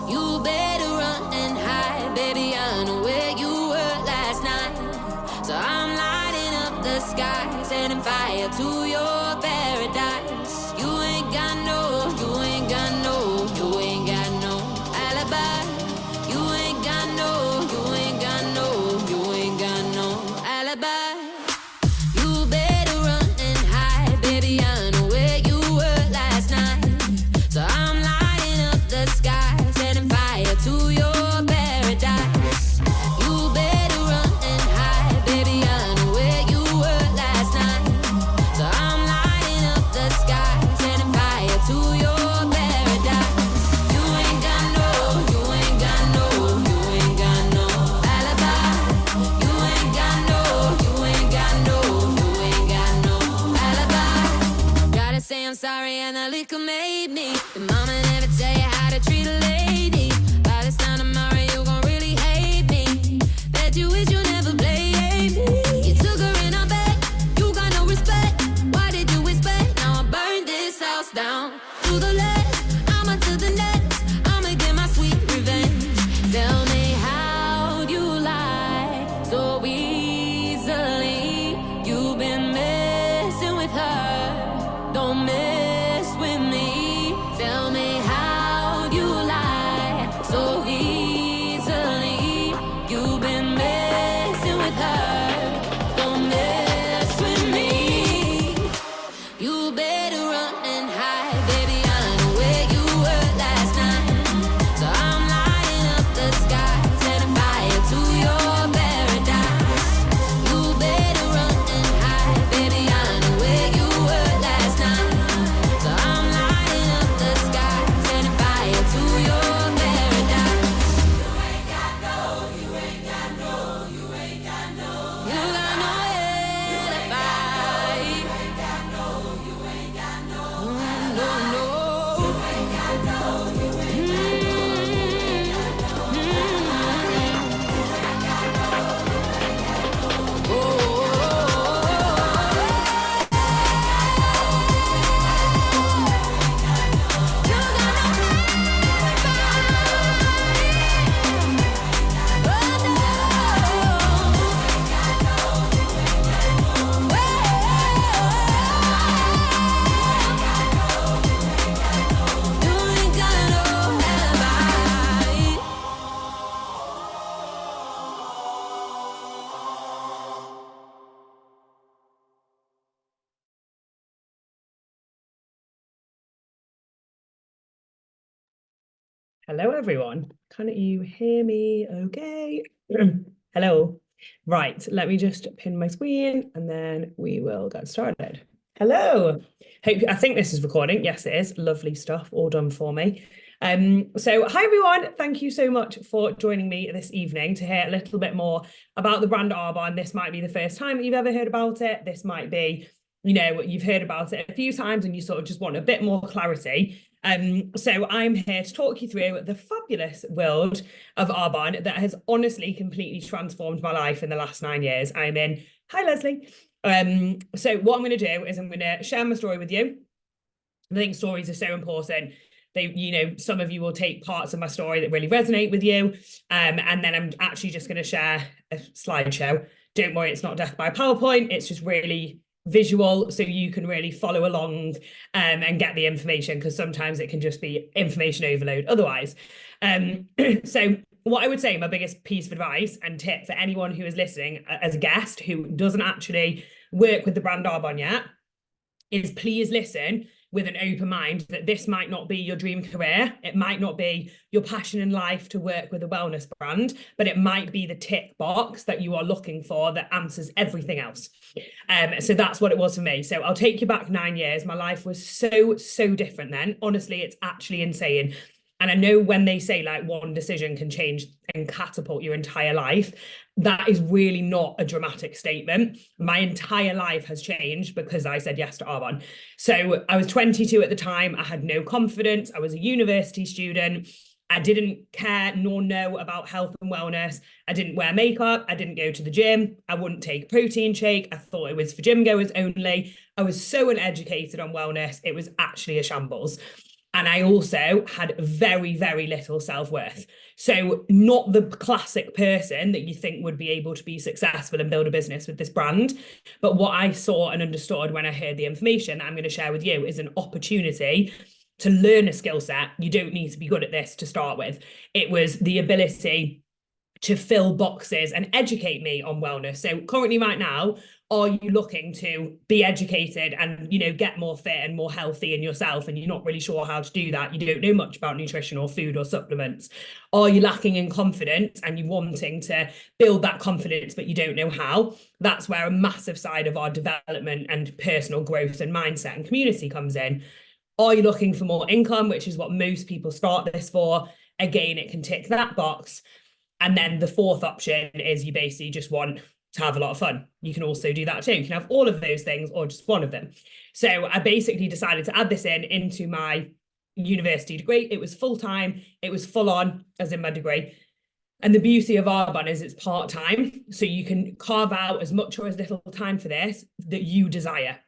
You better run and hide, baby. I know where you were last night. So I'm lighting up the sky, setting fire to your paradise. You ain't got no, you ain't got no, you ain't got no alibi. You ain't got no, you ain't got no, you ain't got no alibi. You better run and hide, baby. I know where you were last night. So I'm lighting up the sky, setting fire to your paradise. You better run and hide, baby. I know where you were last night. So I'm lighting up the sky, setting fire to your paradise. You ain't got no, you ain't got no, you ain't got no alibi. You ain't got no, you ain't got no, you ain't got no alibi. Gotta say I'm sorry and the liquor made me. The mama never tell you how to treat a lady. By this time tomorrow you gon' really hate me. Bet you wish you never played me. You took her in her bed, you got no respect. Why did you expect? Now I burned this house down to the left, I'ma to the next. I'ma get my sweet revenge. Tell me how you lie so easily. You've been messing with her, don't mess with me. Tell me how you lie so easily. You've been messing with her, don't mess with me. You better run and hide, baby. I know where you were last night. So I'm lighting up the sky, setting fire to your paradise. You better run and hide, baby. I know where you were last night. So I'm lighting up the sky, setting fire to your paradise. You ain't got no, you ain't got no, you ain't got no. You got no alibi. You ain't got no, you ain't got no. No, no. You ain't got no, you ain't got no, you ain't got no. Hello, everyone. Can you hear me okay? Hello. Right, let me just pin my screen and then we will get started. Hello. I think this is recording. Yes, it is. Lovely stuff. All done for me. So hi, everyone. Thank you so much for joining me this evening to hear a little bit more about the brand Arbonne. This might be the first time that you've ever heard about it. This might be, you know, you've heard about it a few times and you sort of just want a bit more clarity. So I'm here to talk you through the fabulous world of Arbonne that has honestly completely transformed my life in the last 9 years. I'm in. Hi, Leslie. So what I'm going to do is I'm going to share my story with you. I think stories are so important. They, you know, some of you will take parts of my story that really resonate with you. And then I'm actually just going to share a slideshow. Don't worry, it's not death by PowerPoint. It's just really visual so you can really follow along and get the information, because sometimes it can just be information overload otherwise. So what I would say, my biggest piece of advice and tip for anyone who is listening as a guest who doesn't actually work with the brand Arbonne yet, is please listen with an open mind that this might not be your dream career. It might not be your passion in life to work with a wellness brand, but it might be the tick box that you are looking for that answers everything else. So that's what it was for me. So I'll take you back 9 years. My life was so different then. Honestly, it's actually insane. And I know when they say like one decision can change and catapult your entire life, that is really not a dramatic statement. My entire life has changed because I said yes to Arbonne. So I was 22 at the time. I had no confidence. I was a university student. I didn't care nor know about health and wellness. I didn't wear makeup. I didn't go to the gym. I wouldn't take a protein shake. I thought it was for gym goers only. I was so uneducated on wellness. It was actually a shambles. And I also had very, very little self-worth. So not the classic person that you think would be able to be successful and build a business with this brand. But what I saw and understood when I heard the information that I'm going to share with you is an opportunity to learn a skill set. You don't need to be good at this to start with. It was the ability to fill boxes and educate me on wellness. So currently right now, are you looking to be educated and, you know, get more fit and more healthy in yourself, and you're not really sure how to do that? You don't know much about nutrition or food or supplements. Are you lacking in confidence and you're wanting to build that confidence, but you don't know how? That's where a massive side of our development and personal growth and mindset and community comes in. Are you looking for more income, which is what most people start this for? Again, it can tick that box. And then the fourth option is you basically just want to have a lot of fun. You can also do that too. You can have all of those things or just one of them. So I basically decided to add this into my university degree. It was full-time. It was full on, as in my degree. And the beauty of Arbonne is it's part-time. So you can carve out as much or as little time for this that you desire.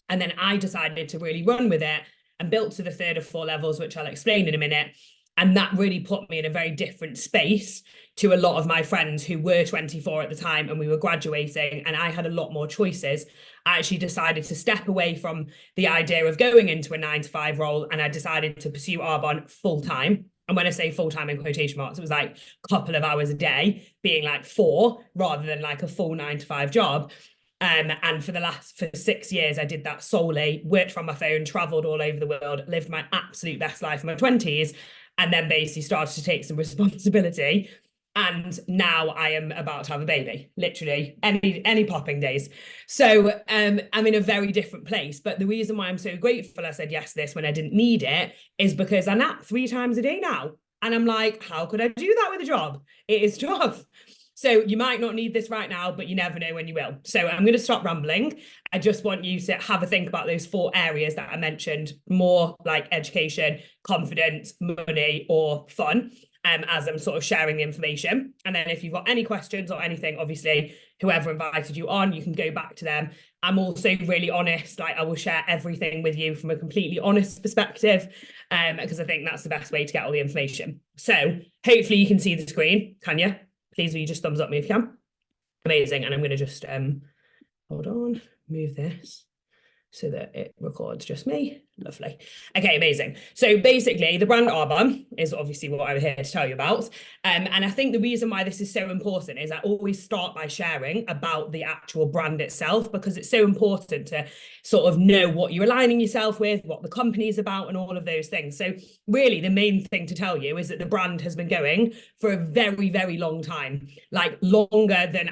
And then I decided to really run with it and built to the 3rd or 4 levels, which I'll explain in a minute. And that really put me in a very different space to a lot of my friends who were 24 at the time and we were graduating, and I had a lot more choices. I actually decided to step away from the idea of going into a 9-to-5 role, and I decided to pursue Arbonne full time. And when I say full time in quotation marks, it was like a couple of hours a day, being like 4 rather than like a full 9-to-5 job. And for 6 years, I did that solely, worked from my phone, traveled all over the world, lived my absolute best life in my 20s, and then basically started to take some responsibility. And now I am about to have a baby, literally any popping days. So I'm in a very different place. But the reason why I'm so grateful I said yes to this when I didn't need it is because I nap 3 times a day now. And I'm like, how could I do that with a job? It is tough. So you might not need this right now, but you never know when you will. So I'm going to stop rambling. I just want you to have a think about those 4 areas that I mentioned, more like education, confidence, money, or fun, as I'm sort of sharing the information. And then if you've got any questions or anything, obviously, whoever invited you on, you can go back to them. I'm also really honest. Like, I will share everything with you from a completely honest perspective, because I think that's the best way to get all the information. So hopefully you can see the screen. Can you? Please, will you just thumbs up me if you can? Amazing. And I'm going to just, hold on, move this so that it records just me. Lovely. Okay, amazing. So basically, the brand Arbonne is obviously what I'm here to tell you about. And I think the reason why this is so important is I always start by sharing about the actual brand itself, because it's so important to sort of know what you're aligning yourself with, what the company is about, and all of those things. So really, the main thing to tell you is that the brand has been going for a very, very long time, like longer than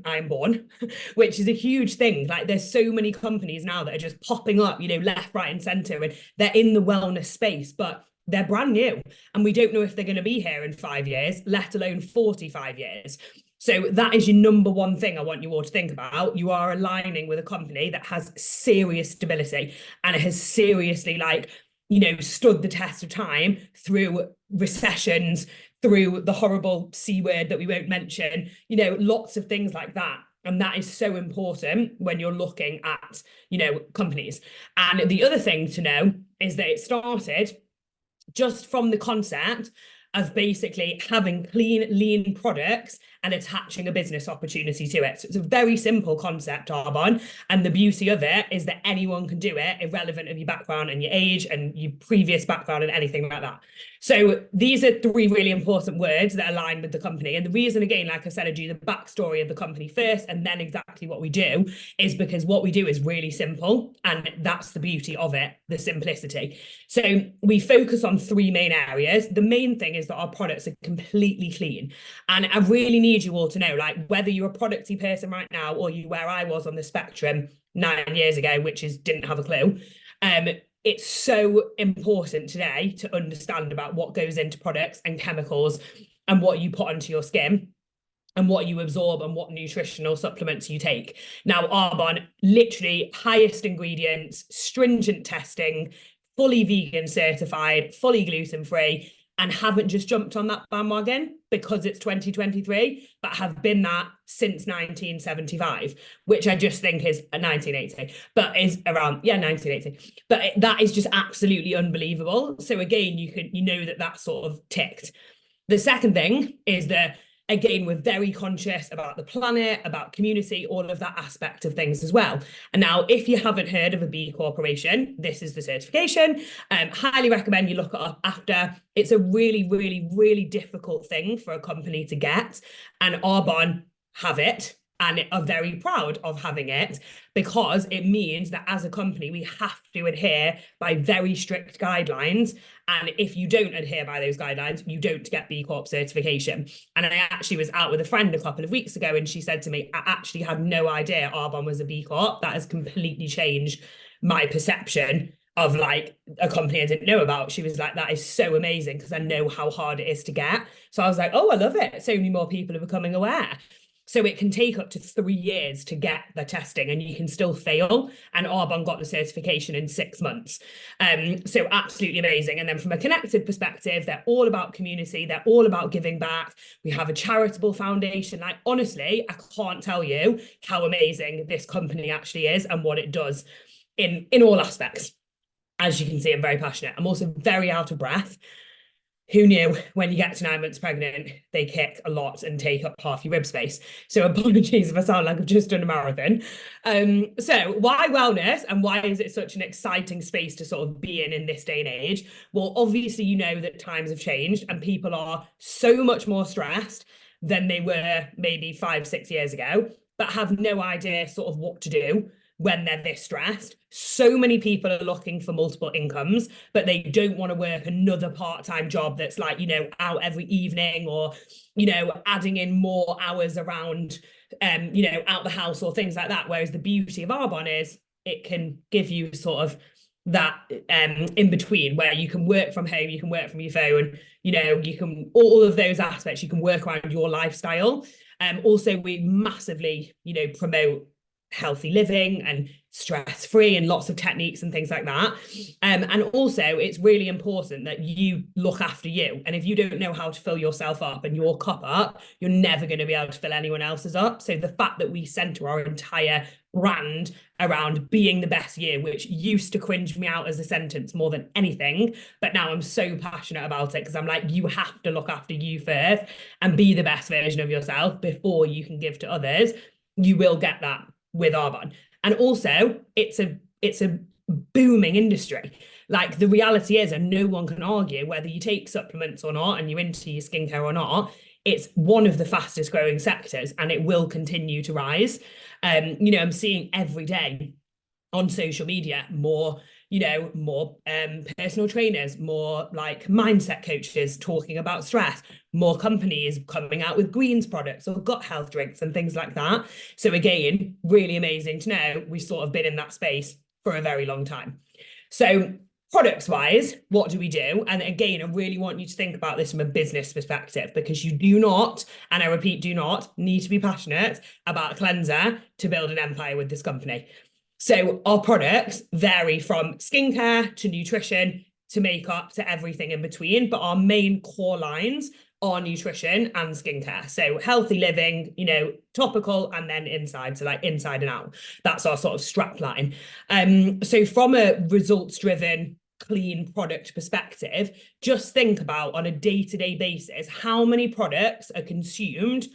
I'm born, which is a huge thing. Like, there's so many companies now that are just popping up, you know, left, right, and centre, and they're in the wellness space, but they're brand new, and we don't know if they're going to be here in 5 years, let alone 45 years. So that is your number one thing I want you all to think about. You are aligning with a company that has serious stability, and it has seriously, like, you know, stood the test of time through recessions, through the horrible C word that we won't mention, you know, lots of things like that. And that is so important when you're looking at, you know, companies. And the other thing to know is that it started just from the concept of basically having clean, lean products and attaching a business opportunity to it. So it's a very simple concept, Arbonne. And the beauty of it is that anyone can do it, irrelevant of your background and your age and your previous background and anything like that. So these are 3 really important words that align with the company. And the reason, again, like I said, I do the backstory of the company first and then exactly what we do is because what we do is really simple. And that's the beauty of it, the simplicity. So we focus on 3 main areas. The main thing is that our products are completely clean. And I really need you all to know, like, whether you're a producty person right now or you where I was on the spectrum 9 years ago, which is didn't have a clue, it's so important today to understand about what goes into products and chemicals and what you put onto your skin and what you absorb and what nutritional supplements you take. Now, Arbonne, literally highest ingredients, stringent testing, fully vegan certified, fully gluten-free, and haven't just jumped on that bandwagon because it's 2023, but have been that since 1975, which I just think is 1980, but is around, 1980. But that is just absolutely unbelievable. So again, you know that that's sort of ticked. The second thing is that, again, we're very conscious about the planet, about community, all of that aspect of things as well. And now, if you haven't heard of a B Corporation, this is the certification. Highly recommend you look it up after. It's a really, really, really difficult thing for a company to get, and Arbonne have it and are very proud of having it, because it means that as a company, we have to adhere by very strict guidelines. And if you don't adhere by those guidelines, you don't get B Corp certification. And I actually was out with a friend a couple of weeks ago, and she said to me, I actually had no idea Arbonne was a B Corp. That has completely changed my perception of like a company I didn't know about. She was like, that is so amazing, because I know how hard it is to get. So I was like, oh, I love it. So many more people are becoming aware. So it can take up to 3 years to get the testing, and you can still fail. And Arbonne got the certification in 6 months. So absolutely amazing. And then from a connected perspective, they're all about community. They're all about giving back. We have a charitable foundation. Like, honestly, I can't tell you how amazing this company actually is and what it does in all aspects. As you can see, I'm very passionate. I'm also very out of breath. Who knew when you get to 9 months pregnant, they kick a lot and take up half your rib space. So apologies if I sound like I've just done a marathon. So why wellness, and why is it such an exciting space to sort of be in this day and age? Well, obviously, you know that times have changed and people are so much more stressed than they were maybe 5-6 years ago, but have no idea sort of what to do when they're this stressed. So many people are looking for multiple incomes, but they don't want to work another part-time job that's like, out every evening, or, adding in more hours around, out the house or things like that. Whereas the beauty of Arbonne is it can give you sort of that in between, where you can work from home, you can work from your phone, you can, all of those aspects, you can work around your lifestyle. Also, we massively, promote healthy living and stress-free and lots of techniques and things like that. And also, it's really important that you look after you. And if you don't know how to fill yourself up and your cup up, you're never going to be able to fill anyone else's up. So the fact that we center our entire brand around being the best year, which used to cringe me out as a sentence more than anything, but now I'm so passionate about it, because I'm like, you have to look after you first and be the best version of yourself before you can give to others. You will get that with Arbonne. And also, it's a booming industry. Like, the reality is, and no one can argue, whether you take supplements or not and you're into your skincare or not, it's one of the fastest growing sectors, and it will continue to rise. I'm seeing every day on social media more personal trainers, more like mindset coaches talking about stress, more companies coming out with greens products or gut health drinks and things like that. So again, really amazing to know we've sort of been in that space for a very long time. So products wise, what do we do? And again, I really want you to think about this from a business perspective, because you do not, and I repeat, do not need to be passionate about a cleanser to build an empire with this company. So our products vary from skincare to nutrition to makeup to everything in between, but our main core lines are nutrition and skincare. So healthy living, topical, and then inside, so like inside and out. That's our sort of strap line. So from a results-driven, clean product perspective, just think about, on a day-to-day basis, how many products are consumed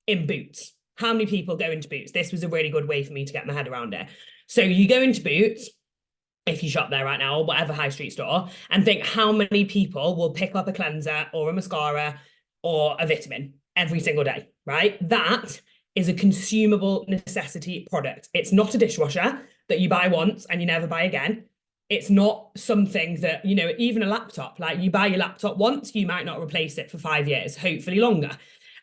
in Boots. How many people go into Boots? This was a really good way for me to get my head around it. So you go into Boots, if you shop there right now, or whatever high street store, and think how many people will pick up a cleanser or a mascara or a vitamin every single day, right? That is a consumable necessity product. It's not a dishwasher that you buy once and you never buy again. It's not something that, even a laptop, like you buy your laptop once, you might not replace it for 5 years, hopefully longer.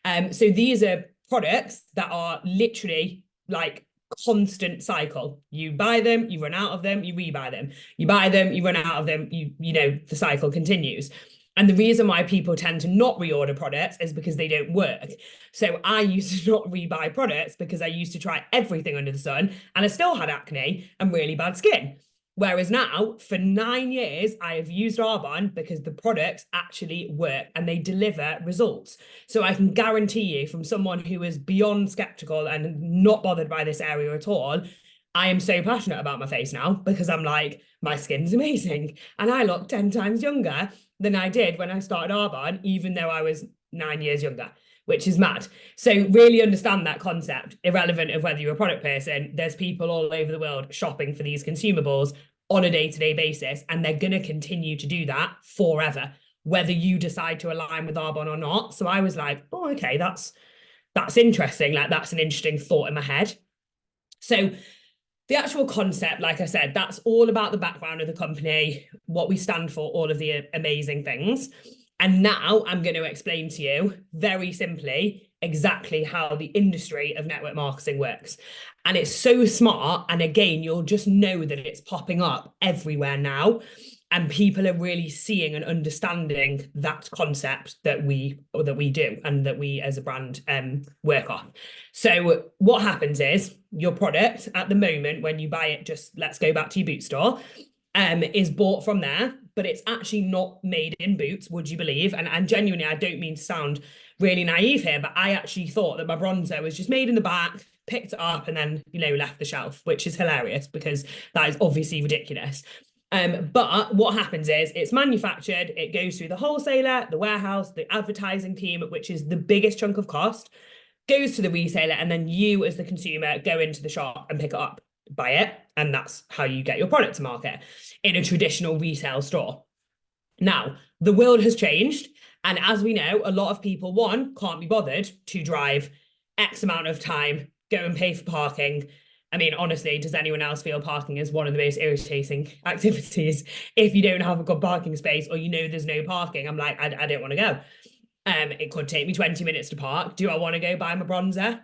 So these are products that are literally like constant cycle. You buy them, you run out of them, you rebuy them. You buy them, you run out of them, the cycle continues. And the reason why people tend to not reorder products is because they don't work. So I used to not rebuy products because I used to try everything under the sun, and I still had acne and really bad skin. Whereas now, for 9 years, I have used Arbonne because the products actually work and they deliver results. So I can guarantee you, from someone who is beyond skeptical and not bothered by this area at all, I am so passionate about my face now because I'm like, my skin's amazing. And I look 10 times younger than I did when I started Arbonne, even though I was 9 years younger, which is mad. So really understand that concept, irrelevant of whether you're a product person. There's people all over the world shopping for these consumables on a day-to-day basis, and they're going to continue to do that forever, whether you decide to align with Arbonne or not. So I was like, oh, okay, that's interesting. Like, that's an interesting thought in my head. So the actual concept, like I said, that's all about the background of the company, what we stand for, all of the amazing things. And now I'm going to explain to you very simply exactly how the industry of network marketing works. And it's so smart. And again, you'll just know that it's popping up everywhere now. And people are really seeing and understanding that concept that we do and that we as a brand work on. So what happens is your product at the moment, when you buy it, just let's go back to your boot store, is bought from there, but it's actually not made in Boots, would you believe? And genuinely, I don't mean to sound really naive here, but I actually thought that my bronzer was just made in the back, picked it up, and then, left the shelf, which is hilarious because that is obviously ridiculous. But what happens is it's manufactured, it goes through the wholesaler, the warehouse, the advertising team, which is the biggest chunk of cost, goes to the retailer, and then you as the consumer go into the shop and pick it up, buy it, and that's how you get your product to market in a traditional retail store. Now, the world has changed, and as we know, a lot of people, one, can't be bothered to drive X amount of time, go and pay for parking. I mean, honestly, does anyone else feel parking is one of the most irritating activities if you don't have a good parking space or there's no parking? I'm like, I don't want to go. It could take me 20 minutes to park. Do I want to go buy my bronzer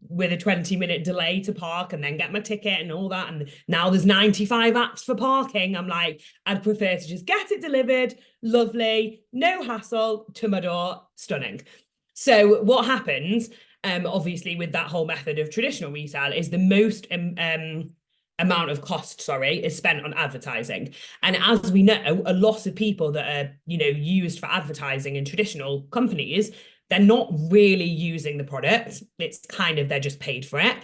with a 20-minute delay to park and then get my ticket and all that? And now there's 95 apps for parking. I'm like, I'd prefer to just get it delivered, lovely, no hassle, to my door, stunning. So what happens, obviously, with that whole method of traditional resale is the most amount of cost, is spent on advertising. And as we know, a lot of people that are, used for advertising in traditional companies, they're not really using the product. It's kind of, they're just paid for it.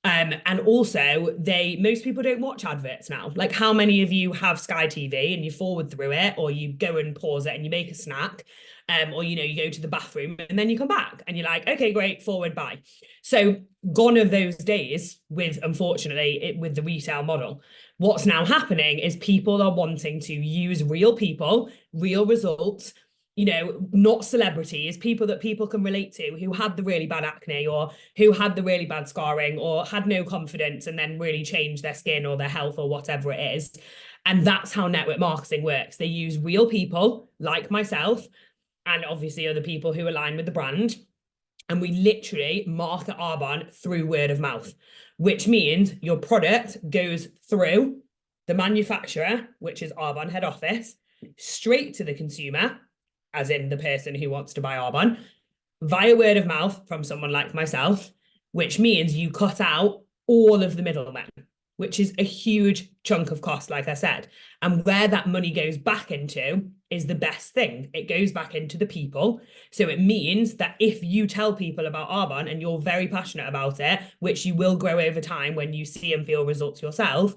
And also most people don't watch adverts now. Like, how many of you have Sky TV and you forward through it, or you go and pause it and you make a snack, or you go to the bathroom and then you come back and you're like, okay, great, forward, bye. So gone are those days with, unfortunately, with the retail model. What's now happening is people are wanting to use real people, real results, not celebrities, people that people can relate to, who had the really bad acne or who had the really bad scarring or had no confidence and then really changed their skin or their health or whatever it is. And that's how network marketing works. They use real people like myself and obviously other people who align with the brand. And we literally market Arbonne through word of mouth, which means your product goes through the manufacturer, which is Arbonne head office, straight to the consumer, as in the person who wants to buy Arbonne, via word of mouth from someone like myself, which means you cut out all of the middlemen, which is a huge chunk of cost, like I said. And where that money goes back into is the best thing. It goes back into the people. So it means that if you tell people about Arbonne and you're very passionate about it, which you will grow over time when you see and feel results yourself,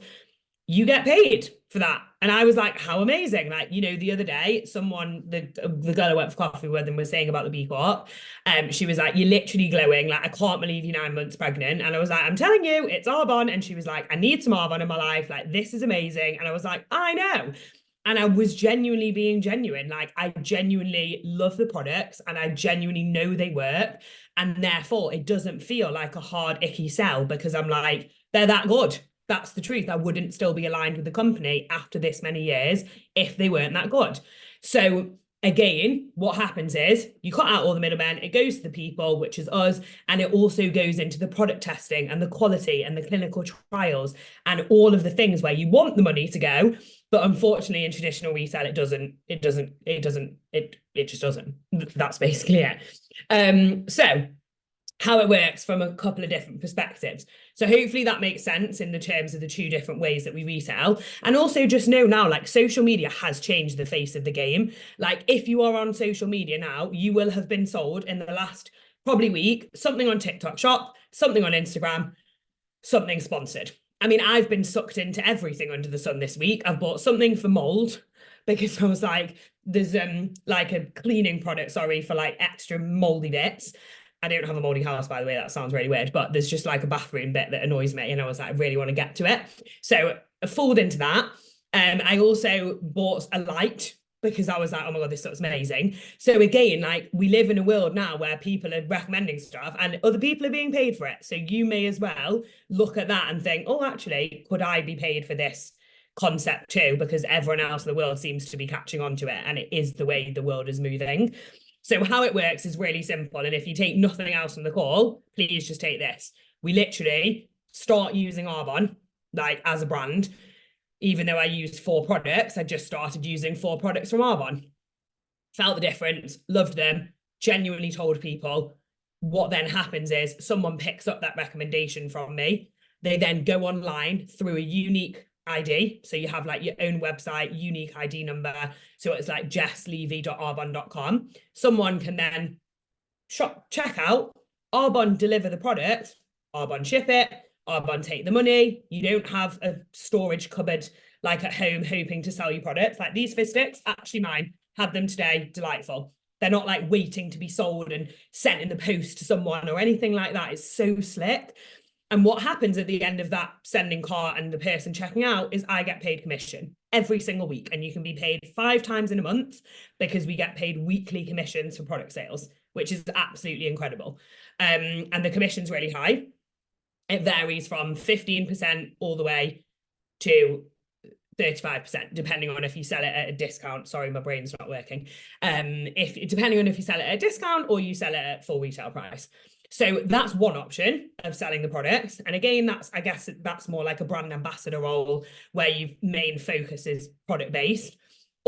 you get paid for that. And I was like, how amazing. Like, the other day, someone, the girl I went for coffee with and was saying about the B Corp, she was like, you're literally glowing. Like, I can't believe you're 9 months pregnant. And I was like, I'm telling you, it's Arbonne. And she was like, I need some Arbonne in my life. Like, this is amazing. And I was like, I know. And I was genuinely being genuine. Like, I genuinely love the products and I genuinely know they work. And therefore, it doesn't feel like a hard, icky sell because I'm like, they're that good. That's the truth. I wouldn't still be aligned with the company after this many years if they weren't that good. So again, what happens is you cut out all the middlemen, it goes to the people, which is us, and it also goes into the product testing and the quality and the clinical trials and all of the things where you want the money to go. But unfortunately, in traditional retail, it just doesn't. That's basically it. So how it works from a couple of different perspectives. So hopefully that makes sense in the terms of the two different ways that we resell. And also just know now, like, social media has changed the face of the game. Like, if you are on social media now, you will have been sold in the last probably week something on TikTok Shop, something on Instagram, something sponsored. I mean, I've been sucked into everything under the sun this week. I've bought something for mold because I was like, there's like a cleaning product, sorry, for like extra moldy bits. I don't have a moldy house, by the way. That sounds really weird, but there's just like a bathroom bit that annoys me. And I was like, I really want to get to it. So I fooled into that. I also bought a light because I was like, oh my God, this stuff's amazing. So again, like, we live in a world now where people are recommending stuff and other people are being paid for it. So you may as well look at that and think, oh, actually, could I be paid for this concept too? Because everyone else in the world seems to be catching on to it. And it is the way the world is moving. So how it works is really simple. And if you take nothing else from the call, please just take this. We literally start using Arbonne, like, as a brand. Even though I used 4 products, I just started using 4 products from Arbonne. Felt the difference, loved them, genuinely told people. What then happens is someone picks up that recommendation from me. They then go online through a unique ID. So you have like your own website, unique ID number. So it's like jesslevy.arbonne.com. Someone can then check out, Arbonne deliver the product, Arbonne ship it, Arbonne take the money. You don't have a storage cupboard like at home hoping to sell you products. Like, these fizz sticks, actually mine, had them today, delightful. They're not like waiting to be sold and sent in the post to someone or anything like that. It's so slick. And what happens at the end of that sending cart and the person checking out is I get paid commission every single week. And you can be paid 5 times in a month because we get paid weekly commissions for product sales, which is absolutely incredible. And the commission's really high. It varies from 15% all the way to 35%, depending on if you sell it at a discount. Sorry, my brain's not working. Depending on if you sell it at a discount or you sell it at full retail price. So that's one option of selling the products. And again, I guess that's more like a brand ambassador role where your main focus is product based.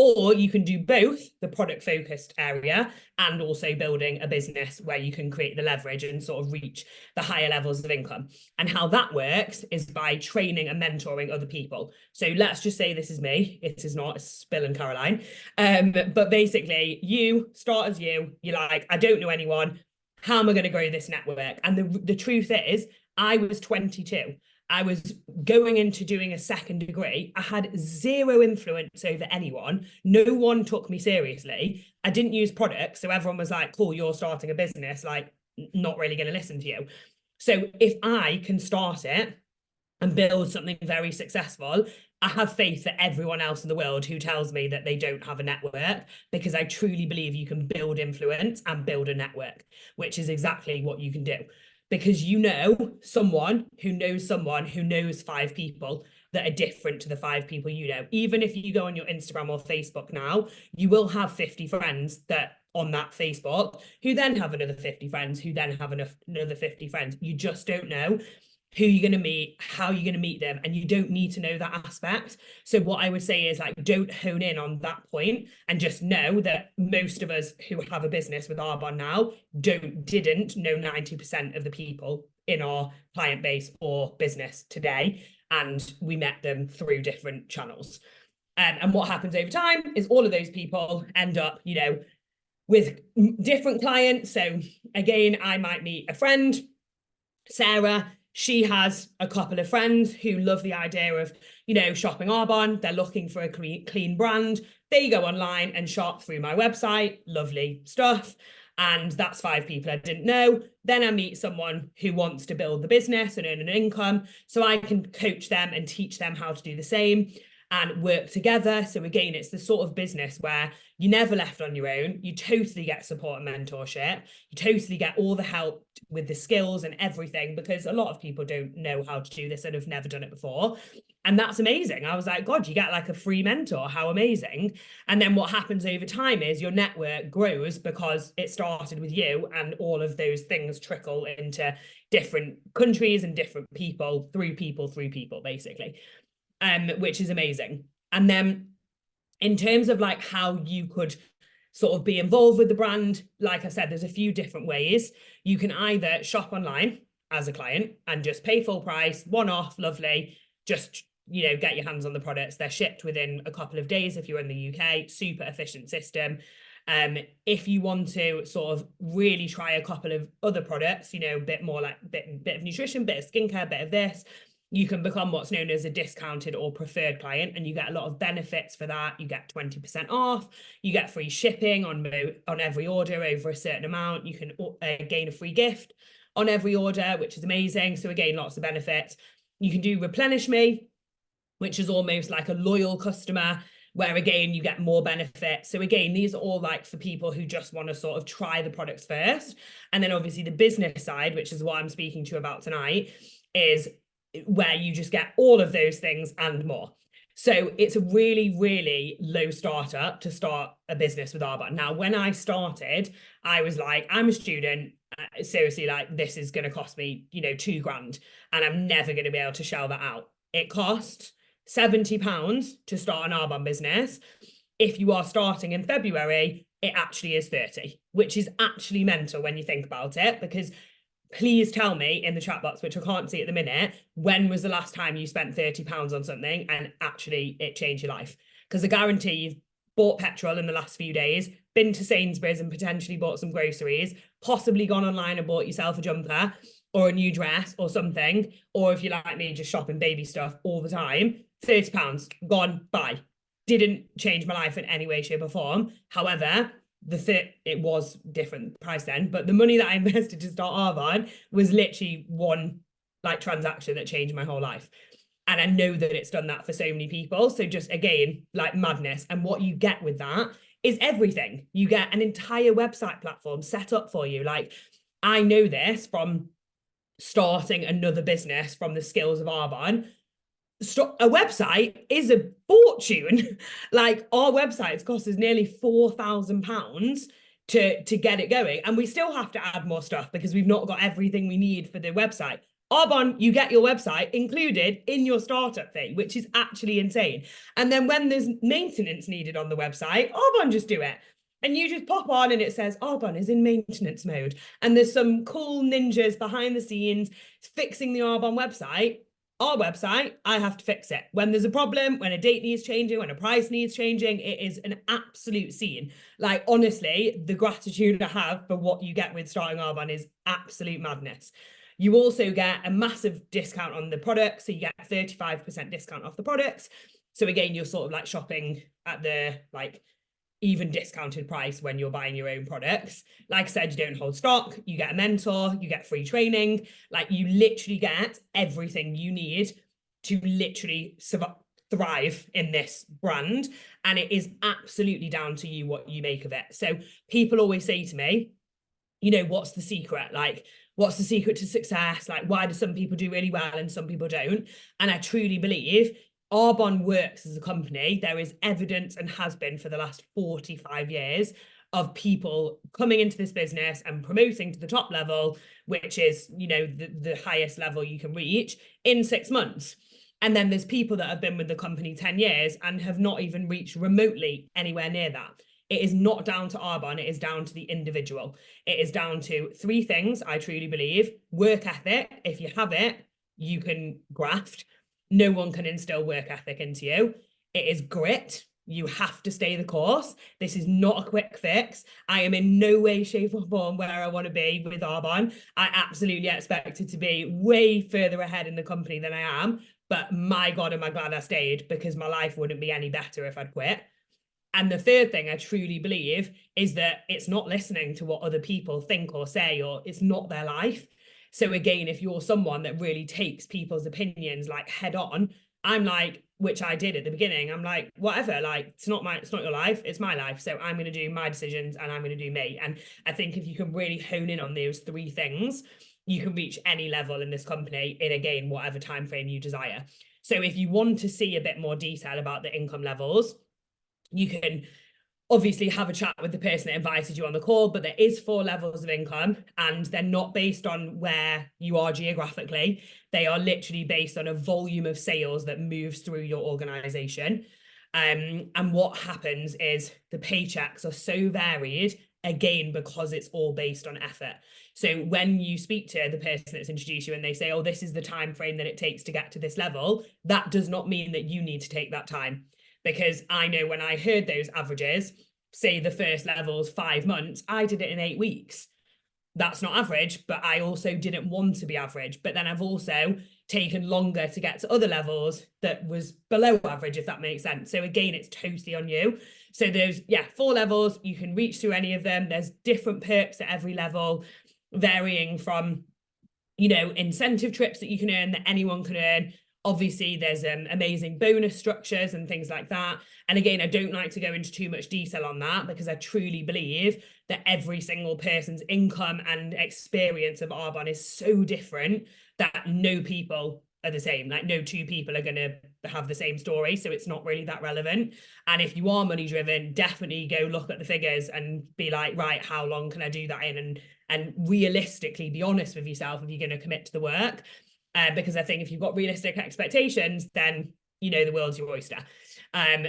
Or you can do both, the product focused area and also building a business where you can create the leverage and sort of reach the higher levels of income. And how that works is by training and mentoring other people. So let's just say this is me. It is not, it's Bill and Caroline. But basically, you start as you're like, I don't know anyone. How am I going to grow this network? And the truth is, I was 22. I was going into doing a second degree. I had zero influence over anyone. No one took me seriously. I didn't use products. So everyone was like, cool, you're starting a business, like, not really going to listen to you. So if I can start it and build something very successful, I have faith that everyone else in the world who tells me that they don't have a network, because I truly believe you can build influence and build a network, which is exactly what you can do. Because you know someone who knows 5 people that are different to the 5 people you know. Even if you go on your Instagram or Facebook now, you will have 50 friends that on that Facebook who then have another 50 friends, who then have another 50 friends. You just don't know who you're going to meet, how you're going to meet them, and you don't need to know that aspect. So what I would say is, like, don't hone in on that point and just know that most of us who have a business with Arbonne now didn't know 90% of the people in our client base or business today, and we met them through different channels. And what happens over time is all of those people end up, with different clients. So again, I might meet a friend, Sarah. She has a couple of friends who love the idea of, shopping Arbonne. They're looking for a clean brand. They go online and shop through my website. Lovely stuff. And that's 5 people I didn't know. Then I meet someone who wants to build the business and earn an income. So I can coach them and teach them how to do the same and work together. So again, it's the sort of business where you're never left on your own. You totally get support and mentorship. You totally get all the help with the skills and everything, because a lot of people don't know how to do this and have never done it before. And that's amazing. I was like, God, you get like a free mentor. How amazing. And then what happens over time is your network grows because it started with you, and all of those things trickle into different countries and different people, through people, basically. Which is amazing. And then in terms of like how you could sort of be involved with the brand, like I said, there's a few different ways. You can either shop online as a client and just pay full price, one off, lovely, just get your hands on the products. They're shipped within a couple of days if you're in the UK, super efficient system. If you want to sort of really try a couple of other products, a bit more like bit of nutrition, bit of skincare, bit of this, you can become what's known as a discounted or preferred client, and you get a lot of benefits for that. You get 20% off, you get free shipping on every order over a certain amount. You can gain a free gift on every order, which is amazing. So again, lots of benefits. You can do replenish me, which is almost like a loyal customer, where again, you get more benefits. So again, these are all like for people who just want to sort of try the products first. And then obviously the business side, which is what I'm speaking to you about tonight, is where you just get all of those things and more. So it's a really, really low startup to start a business with Arbonne. Now, when I started, I was like, I'm a student. Seriously, like this is going to cost me, £2,000, and I'm never going to be able to shell that out. It costs £70 to start an Arbonne business. If you are starting in February, it actually is 30, which is actually mental when you think about it, because please tell me in the chat box, which I can't see at the minute, when was the last time you spent £30 on something and actually it changed your life? Because I guarantee you've bought petrol in the last few days, been to Sainsbury's and potentially bought some groceries, possibly gone online and bought yourself a jumper or a new dress or something, or if you're like me, just shopping baby stuff all the time. £30 gone, bye. Didn't change my life in any way, shape or form. However, it was different price then, but the money that I invested to start Arbonne was literally one like transaction that changed my whole life. And I know that it's done that for so many people. So just again, like madness. And what you get with that is everything. You get an entire website platform set up for you. Like I know this from starting another business from the skills of Arbonne. A website is a fortune. Like our websites cost us nearly £4,000 to get it going, and we still have to add more stuff because we've not got everything we need for the website. Arbonne, you get your website included in your startup fee, which is actually insane. And then when there's maintenance needed on the website, Arbonne just do it. And you just pop on and it says Arbonne is in maintenance mode. And there's some cool ninjas behind the scenes fixing the Arbonne website. Our website, I have to fix it. When there's a problem, when a date needs changing, when a price needs changing, it is an absolute scene. Like, honestly, the gratitude I have for what you get with starting Arbonne is absolute madness. You also get a massive discount on the products. So you get 35% discount off the products. So again, you're sort of like shopping at the like even discounted price when you're buying your own products. Like I said, you don't hold stock, you get a mentor, you get free training, like you literally get everything you need to literally thrive in this brand. And it is absolutely down to you what you make of it. So people always say to me, what's the secret? Like, what's the secret to success? Like, why do some people do really well and some people don't? And I truly believe Arbonne works as a company. There is evidence, and has been for the last 45 years, of people coming into this business and promoting to the top level, which is, the highest level you can reach, in 6 months. And then there's people that have been with the company 10 years and have not even reached remotely anywhere near that. It is not down to Arbonne, it is down to the individual. It is down to 3 things, I truly believe. Work ethic. If you have it, you can graft. No one can instill work ethic into you. It is grit. You have to stay the course. This is not a quick fix. I am in no way, shape or form where I want to be with Arbonne. I absolutely expected to be way further ahead in the company than I am. But my God, am I glad I stayed, because my life wouldn't be any better if I'd quit. And the third thing I truly believe is that it's not listening to what other people think or say, or it's not their life. So again, if you're someone that really takes people's opinions like head on, I'm like, which I did at the beginning, I'm like, whatever, like, it's not your life, it's my life. So I'm going to do my decisions and I'm going to do me. And I think if you can really hone in on those 3 things, you can reach any level in this company in, again, whatever time frame you desire. So if you want to see a bit more detail about the income levels, you can obviously have a chat with the person that invited you on the call, but there is 4 levels of income, and they're not based on where you are geographically. They are literally based on a volume of sales that moves through your organization. And what happens is the paychecks are so varied, again, because it's all based on effort. So when you speak to the person that's introduced you and they say, oh, this is the time frame that it takes to get to this level, that does not mean that you need to take that time. Because I know when I heard those averages, say the first level's 5 months, I did it in 8 weeks. That's not average, but I also didn't want to be average. But then I've also taken longer to get to other levels that was below average, if that makes sense. So again, it's totally on you. So there's, 4 levels. You can reach through any of them. There's different perks at every level, varying from, incentive trips that you can earn, that anyone can earn. Obviously, there's amazing bonus structures and things like that. And again, I don't like to go into too much detail on that because I truly believe that every single person's income and experience of Arbonne is so different that no people are the same. Like no two people are going to have the same story. So it's not really that relevant. And if you are money driven, definitely go look at the figures and be like, right, how long can I do that in? And realistically be honest with yourself if you're going to commit to the work. Because I think if you've got realistic expectations, then the world's your oyster.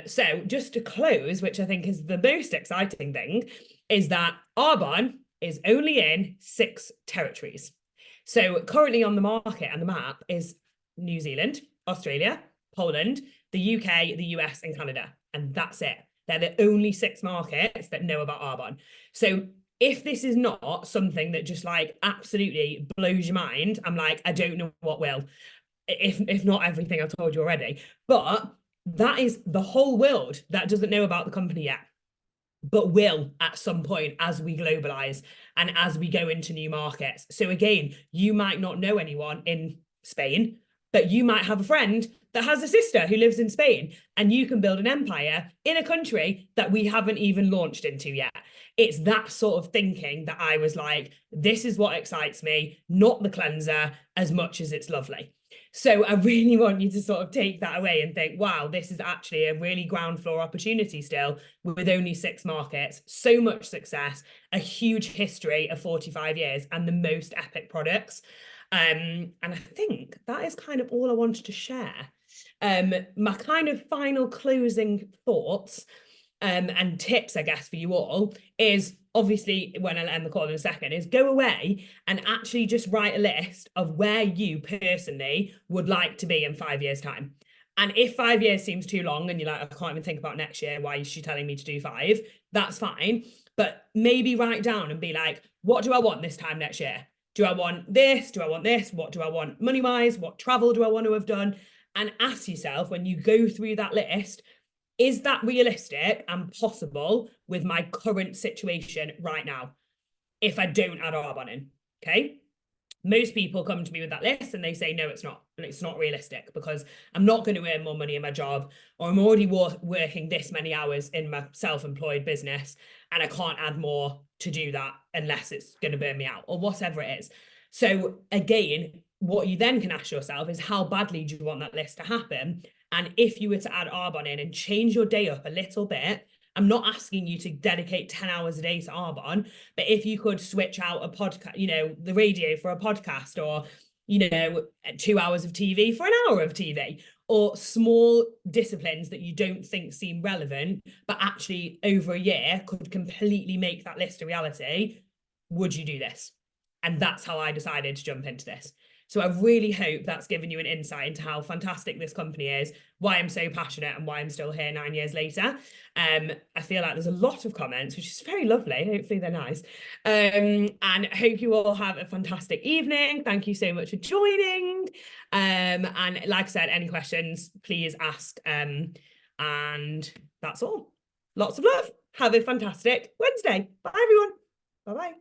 So just to close, which I think is the most exciting thing, is that Arbonne is only in 6 territories. So currently on the market and the map is New Zealand, Australia, Poland, the UK, the US, and Canada. And that's it. They're the only 6 markets that know about Arbonne. So if this is not something that just like absolutely blows your mind, I'm like, I don't know what will, if not everything I've told you already. But that is the whole world that doesn't know about the company yet, but will at some point as we globalize and as we go into new markets. So again, you might not know anyone in Spain, but you might have a friend that has a sister who lives in Spain, and you can build an empire in a country that we haven't even launched into yet. It's that sort of thinking that I was like, this is what excites me, not the cleanser as much as it's lovely. So I really want you to sort of take that away and think, wow, this is actually a really ground floor opportunity still with only 6 markets, so much success, a huge history of 45 years and the most epic products. And I think that is kind of all I wanted to share. My kind of final closing thoughts and tips, I guess, for you all is obviously, when I end the call in a second, is go away and actually just write a list of where you personally would like to be in 5 years' time. And if 5 years seems too long and you're like, I can't even think about next year, why is she telling me to do 5? That's fine. But maybe write down and be like, what do I want this time next year? Do I want this? Do I want this? What do I want money-wise? What travel do I want to have done? And ask yourself when you go through that list, is that realistic and possible with my current situation right now? If I don't add Arbonne in, okay? Most people come to me with that list and they say, no, it's not. And it's not realistic because I'm not going to earn more money in my job, or I'm already working this many hours in my self-employed business and I can't add more to do that unless it's going to burn me out or whatever it is. So again, what you then can ask yourself is, how badly do you want that list to happen? And if you were to add Arbonne in and change your day up a little bit, I'm not asking you to dedicate 10 hours a day to Arbonne, but if you could switch out a podcast, the radio for a podcast, or, 2 hours of TV for an hour of TV, or small disciplines that you don't think seem relevant, but actually over a year could completely make that list a reality, would you do this? And that's how I decided to jump into this. So I really hope that's given you an insight into how fantastic this company is, why I'm so passionate, and why I'm still here 9 years later. I feel like there's a lot of comments, which is very lovely. Hopefully they're nice. And I hope you all have a fantastic evening. Thank you so much for joining. And like I said, any questions, please ask. And that's all. Lots of love. Have a fantastic Wednesday. Bye, everyone. Bye-bye.